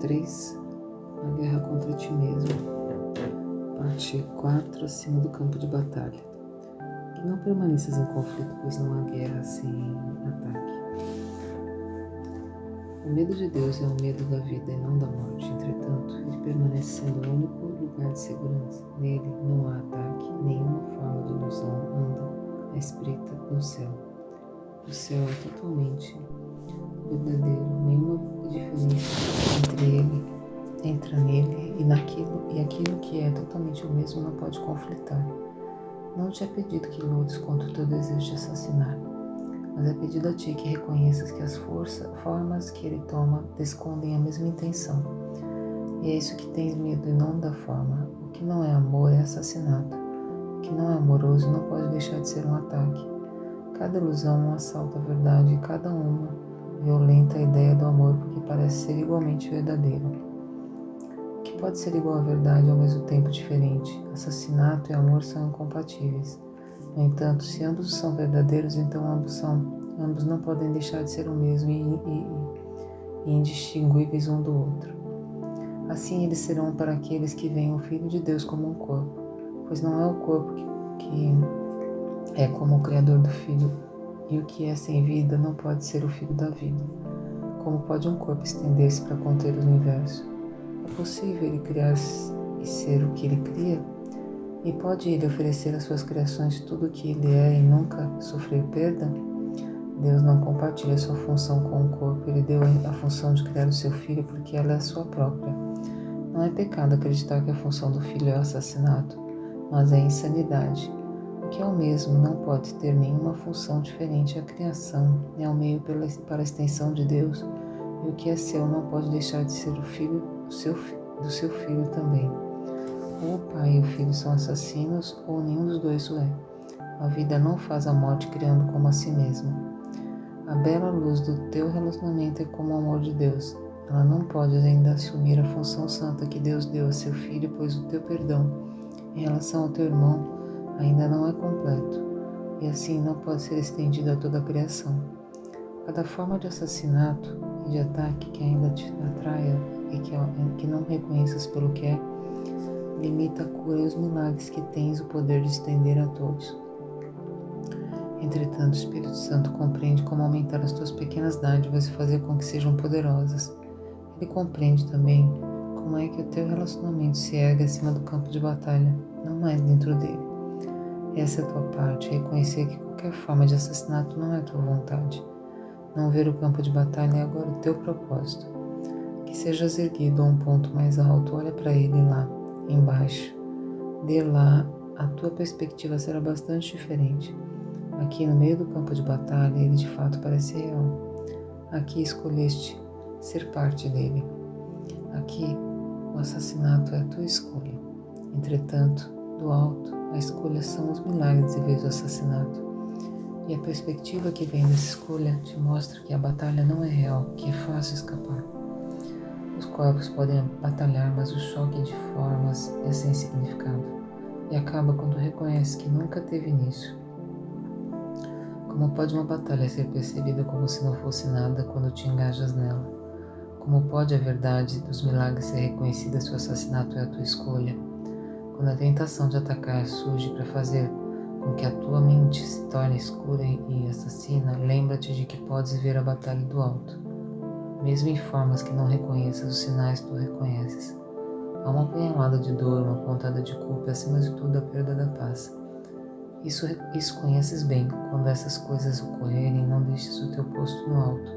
3, a guerra contra ti mesmo. Parte 4, acima do campo de batalha. Que não permaneças em conflito, pois não há guerra sem ataque. O medo de Deus é o medo da vida e não da morte. Entretanto, ele permanece sendo o único lugar de segurança. Nele não há ataque, nenhuma forma de ilusão anda à espreita no céu. O céu é totalmente verdadeiro, nenhuma diferença entra nele e aquilo que é totalmente o mesmo não pode conflitar. Não te é pedido que lutes contra o teu desejo de assassinar, mas é pedido a ti que reconheças que as formas que ele toma escondem a mesma intenção. E é isso que tens medo e não da forma. O que não é amor é assassinato. O que não é amoroso não pode deixar de ser um ataque. Cada ilusão é um assalto à verdade e cada uma violenta a ideia do amor porque parece ser igualmente verdadeiro. O que pode ser igual à verdade e ao mesmo tempo diferente? Assassinato e amor são incompatíveis. No entanto, se ambos são verdadeiros, então ambos não podem deixar de ser o mesmo e indistinguíveis um do outro. Assim eles serão para aqueles que veem o Filho de Deus como um corpo, pois não é o corpo que é como o Criador do Filho, e o que é sem vida não pode ser o Filho da vida. Como pode um corpo estender-se para conter o universo? É possível ele criar e ser o que ele cria? E pode ele oferecer às suas criações tudo o que ele é e nunca sofrer perda? Deus não compartilha sua função com o corpo, ele deu a função de criar o seu filho porque ela é sua própria. Não é pecado acreditar que a função do filho é o assassinato, mas é insanidade. O que é o mesmo não pode ter nenhuma função diferente. A criação é o meio para a extensão de Deus, e o que é seu não pode deixar de ser o filho do seu filho também. Ou o pai e o filho são assassinos, ou nenhum dos dois o é. A vida não faz a morte criando como a si mesma. A bela luz do teu relacionamento é como o amor de Deus. Ela não pode ainda assumir a função santa que Deus deu a seu filho, pois o teu perdão em relação ao teu irmão ainda não é completo, e assim não pode ser estendido a toda a criação. Cada forma de assassinato e de ataque que ainda te atraia e que não reconheças pelo que é, limita a cura e os milagres que tens o poder de estender a todos. Entretanto, o Espírito Santo compreende como aumentar as tuas pequenas dádivas e fazer com que sejam poderosas. Ele compreende também como é que o teu relacionamento se ergue acima do campo de batalha, não mais dentro dele. Essa é a tua parte, reconhecer que qualquer forma de assassinato não é a tua vontade. Não ver o campo de batalha é agora o teu propósito. Que sejas erguido a um ponto mais alto, olha para ele lá, embaixo. De lá, a tua perspectiva será bastante diferente. Aqui no meio do campo de batalha, ele de fato parece real. Aqui escolheste ser parte dele. Aqui, o assassinato é a tua escolha. Entretanto, do alto, a escolha são os milagres em vez do assassinato. E a perspectiva que vem dessa escolha te mostra que a batalha não é real, que é fácil escapar. Os corpos podem batalhar, mas o choque de formas é sem significado. E acaba quando reconhece que nunca teve início. Como pode uma batalha ser percebida como se não fosse nada quando te engajas nela? Como pode a verdade dos milagres ser reconhecida se o assassinato é a tua escolha? Quando a tentação de atacar surge para fazer com que a tua mente se torne escura e assassina, lembra-te de que podes ver a batalha do alto. Mesmo em formas que não reconheças, os sinais tu reconheces. Há uma apunhalada de dor, uma pontada de culpa e, acima de tudo, a perda da paz. Isso conheces bem. Quando essas coisas ocorrerem, não deixes o teu posto no alto,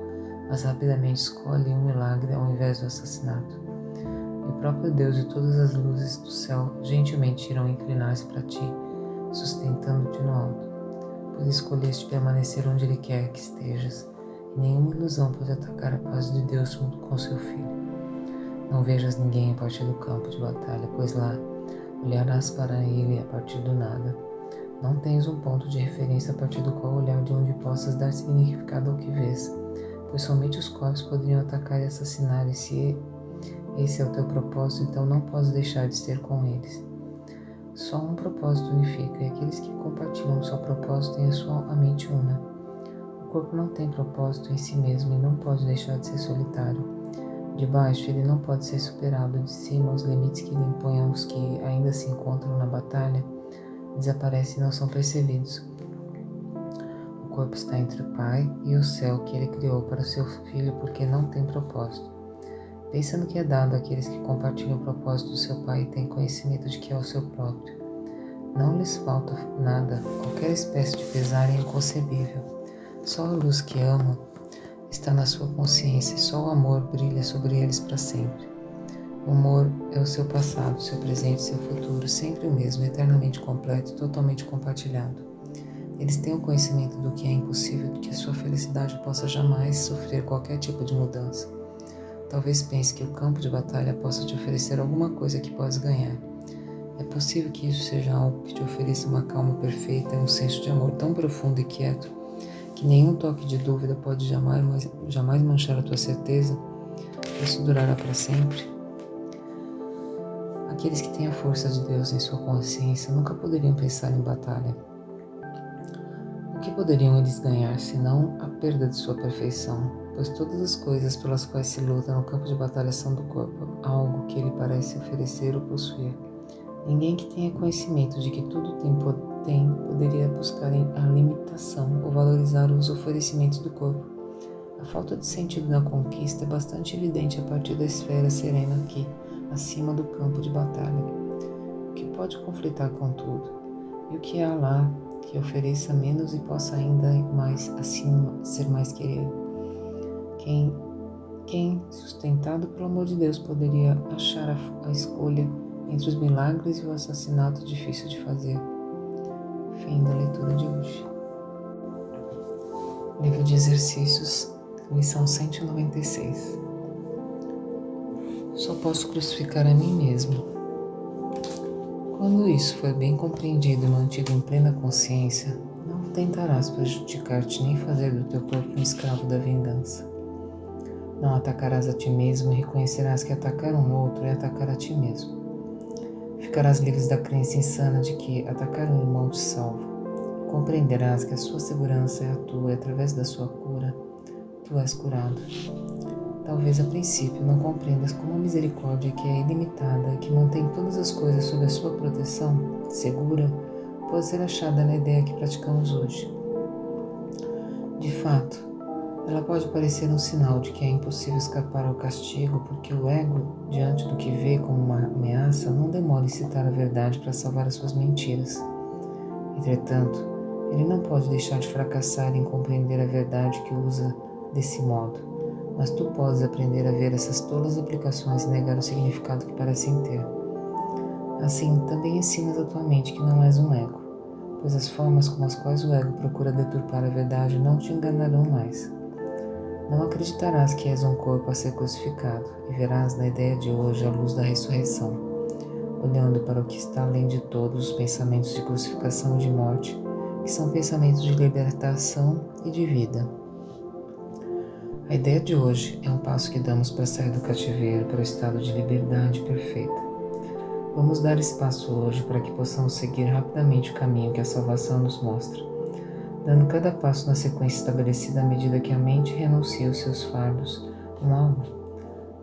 mas rapidamente escolhe um milagre ao invés do assassinato. E o próprio Deus e todas as luzes do céu gentilmente irão inclinar-se para ti, sustentando-te no alto, pois escolheste permanecer onde Ele quer que estejas, e nenhuma ilusão pode atacar a paz de Deus junto com seu Filho. Não vejas ninguém a partir do campo de batalha, pois lá olharás para Ele a partir do nada. Não tens um ponto de referência a partir do qual olhar de onde possas dar significado ao que vês, pois somente os corpos poderiam atacar e assassinar, e se esse é o teu propósito, então não podes deixar de ser com eles. Só um propósito unifica, e aqueles que compartilham o seu propósito têm a mente una. O corpo não tem propósito em si mesmo e não pode deixar de ser solitário. De baixo, ele não pode ser superado. De cima, os limites que ele impõe aos que ainda se encontram na batalha desaparecem e não são percebidos. O corpo está entre o Pai e o céu que ele criou para o seu Filho porque não tem propósito. Pensa no que é dado àqueles que compartilham o propósito do seu Pai e têm conhecimento de que é o seu próprio. Não lhes falta nada, qualquer espécie de pesar é inconcebível. Só a luz que amam está na sua consciência e só o amor brilha sobre eles para sempre. O amor é o seu passado, seu presente e seu futuro, sempre o mesmo, eternamente completo e totalmente compartilhado. Eles têm o conhecimento do que é impossível, de que a sua felicidade possa jamais sofrer qualquer tipo de mudança. Talvez pense que o campo de batalha possa te oferecer alguma coisa que podes ganhar. É possível que isso seja algo que te ofereça uma calma perfeita e um senso de amor tão profundo e quieto que nenhum toque de dúvida pode jamais manchar a tua certeza. Isso durará para sempre. Aqueles que têm a força de Deus em sua consciência nunca poderiam pensar em batalha. O que poderiam eles ganhar, senão a perda de sua perfeição? Pois todas as coisas pelas quais se luta no campo de batalha são do corpo, algo que ele parece oferecer ou possuir. Ninguém que tenha conhecimento de que tudo tem poderia buscar a limitação ou valorizar os oferecimentos do corpo. A falta de sentido na conquista é bastante evidente a partir da esfera serena aqui, acima do campo de batalha. O que pode conflitar com tudo? E o que há lá que ofereça menos e possa ainda mais acima ser mais querido? Quem, sustentado pelo amor de Deus, poderia achar a escolha entre os milagres e o assassinato difícil de fazer? Fim da leitura de hoje. Livro de Exercícios, lição 196. Só posso crucificar a mim mesmo. Quando isso for bem compreendido e mantido em plena consciência, não tentarás prejudicar-te nem fazer do teu corpo um escravo da vingança. Não atacarás a ti mesmo e reconhecerás que atacar um outro é atacar a ti mesmo. Ficarás livre da crença insana de que atacar um irmão te salva. Compreenderás que a sua segurança é a tua e através da sua cura, tu és curado. Talvez a princípio não compreendas como a misericórdia que é ilimitada e que mantém todas as coisas sob a sua proteção, segura, pode ser achada na ideia que praticamos hoje. De fato, ela pode parecer um sinal de que é impossível escapar ao castigo, porque o ego, diante do que vê como uma ameaça, não demora em citar a verdade para salvar as suas mentiras. Entretanto, ele não pode deixar de fracassar em compreender a verdade que usa desse modo. Mas tu podes aprender a ver essas tolas aplicações e negar o significado que parecem ter. Assim, também ensinas a tua mente que não és um ego, pois as formas com as quais o ego procura deturpar a verdade não te enganarão mais. Não acreditarás que és um corpo a ser crucificado e verás na ideia de hoje a luz da ressurreição, olhando para o que está além de todos os pensamentos de crucificação e de morte, que são pensamentos de libertação e de vida. A ideia de hoje é um passo que damos para sair do cativeiro para o estado de liberdade perfeita. Vamos dar espaço hoje para que possamos seguir rapidamente o caminho que a salvação nos mostra, dando cada passo na sequência estabelecida à medida que a mente renuncia aos seus fardos com a alma.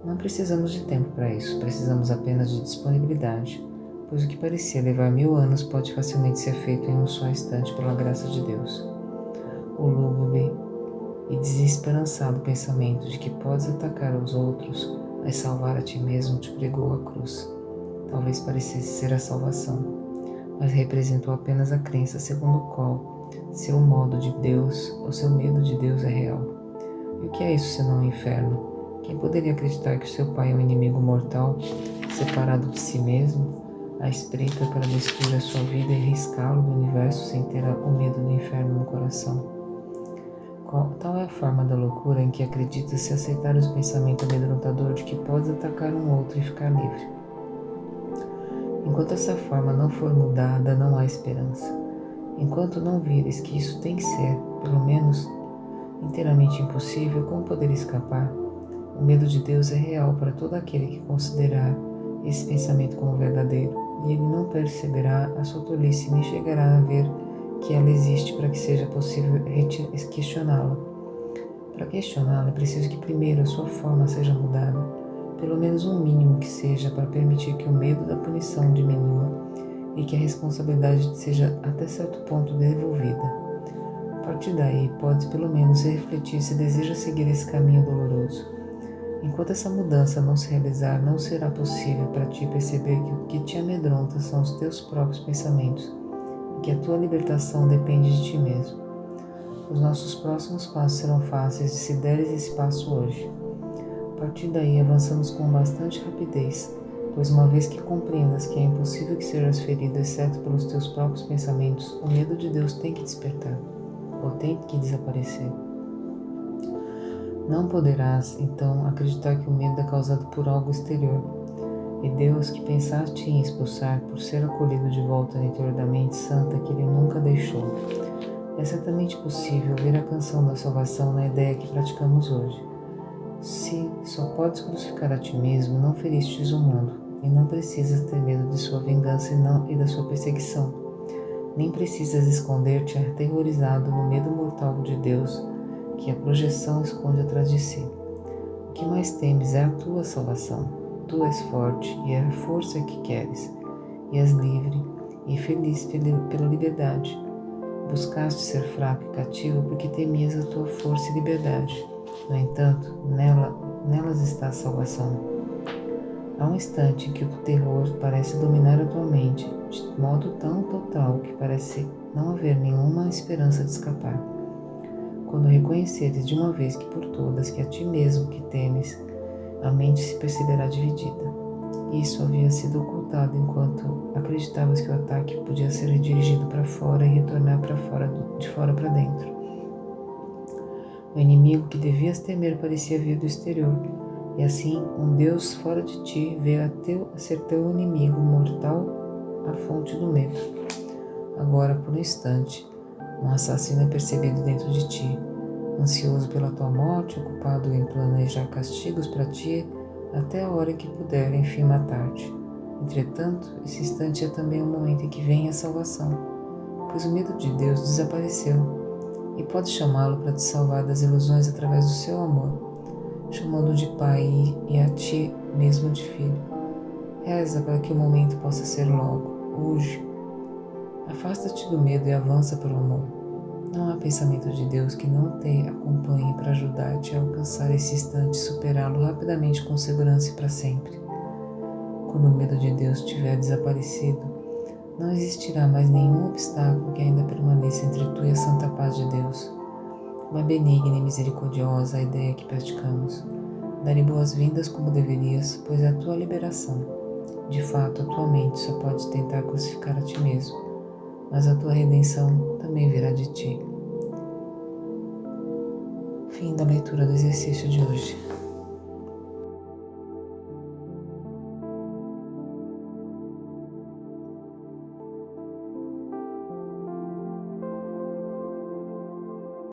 Não precisamos de tempo para isso, precisamos apenas de disponibilidade, pois o que parecia levar 1000 anos pode facilmente ser feito em um só instante pela graça de Deus. O lúgubre e desesperançado pensamento de que podes atacar os outros, mas salvar a ti mesmo te pregou a cruz. Talvez parecesse ser a salvação, mas representou apenas a crença segundo o qual seu modo de Deus ou seu medo de Deus é real. E o que é isso senão o inferno? Quem poderia acreditar que o seu pai é um inimigo mortal, separado de si mesmo, à espreita para destruir a sua vida e riscá-lo do universo sem ter o medo do inferno no coração? Tal é a forma da loucura em que acredita se aceitar o pensamento amedrontador de que podes atacar um outro e ficar livre. Enquanto essa forma não for mudada, não há esperança. Enquanto não vires que isso tem que ser, pelo menos, inteiramente impossível, como poder escapar? O medo de Deus é real para todo aquele que considerar esse pensamento como verdadeiro, e ele não perceberá a sua tolice nem chegará a ver que ela existe para que seja possível questioná-la. Para questioná-la é preciso que primeiro a sua forma seja mudada, pelo menos um mínimo que seja, para permitir que o medo da punição diminua e que a responsabilidade seja até certo ponto devolvida. A partir daí, podes pelo menos refletir se deseja seguir esse caminho doloroso. Enquanto essa mudança não se realizar, não será possível para ti perceber que o que te amedronta são os teus próprios pensamentos e que a tua libertação depende de ti mesmo. Os nossos próximos passos serão fáceis se deres esse passo hoje. A partir daí, avançamos com bastante rapidez, pois uma vez que compreendas que é impossível que sejas ferido exceto pelos teus próprios pensamentos, o medo de Deus tem que despertar, ou tem que desaparecer. Não poderás, então, acreditar que o medo é causado por algo exterior, e Deus, que pensaste em expulsar, por ser acolhido de volta no interior da mente santa que Ele nunca deixou. É certamente possível ver a canção da salvação na ideia que praticamos hoje. Se só podes crucificar a ti mesmo, não feristes o mundo, e não precisas ter medo de sua vingança e da sua perseguição. Nem precisas esconder-te aterrorizado no medo mortal de Deus, que a projeção esconde atrás de si. O que mais temes é a tua salvação. Tu és forte e é a força que queres, e és livre e feliz pela liberdade. Buscaste ser fraco e cativo porque temias a tua força e liberdade. No entanto, nelas está a salvação. Há um instante em que o terror parece dominar a tua mente, de modo tão total que parece não haver nenhuma esperança de escapar. Quando reconheceres de uma vez que por todas que a ti mesmo que temes, a mente se perceberá dividida. Isso havia sido ocultado enquanto acreditavas que o ataque podia ser redirigido para fora e retornar de fora para dentro. O inimigo que devias temer parecia vir do exterior, e assim um Deus fora de ti veio a ser teu inimigo mortal, a fonte do medo. Agora, por um instante, um assassino é percebido dentro de ti, ansioso pela tua morte, ocupado em planejar castigos para ti, até a hora que puder, enfim, matar-te. Entretanto, esse instante é também o momento em que vem a salvação, pois o medo de Deus desapareceu, e podes chamá-lo para te salvar das ilusões através do seu amor, chamando de pai e a ti mesmo de filho. Reza para que o momento possa ser logo, hoje. Afasta-te do medo e avança para o amor. Não há pensamento de Deus que não te acompanhe para ajudar-te a alcançar esse instante e superá-lo rapidamente com segurança e para sempre. Quando o medo de Deus tiver desaparecido, não existirá mais nenhum obstáculo que ainda permaneça entre tu e a santa paz de Deus. Uma benigna e misericordiosa a ideia que praticamos. Dá-lhe boas-vindas como deverias, pois é a tua liberação. De fato, a tua mente só pode tentar crucificar a ti mesmo, mas a tua redenção também virá de ti. Fim da leitura do exercício de hoje.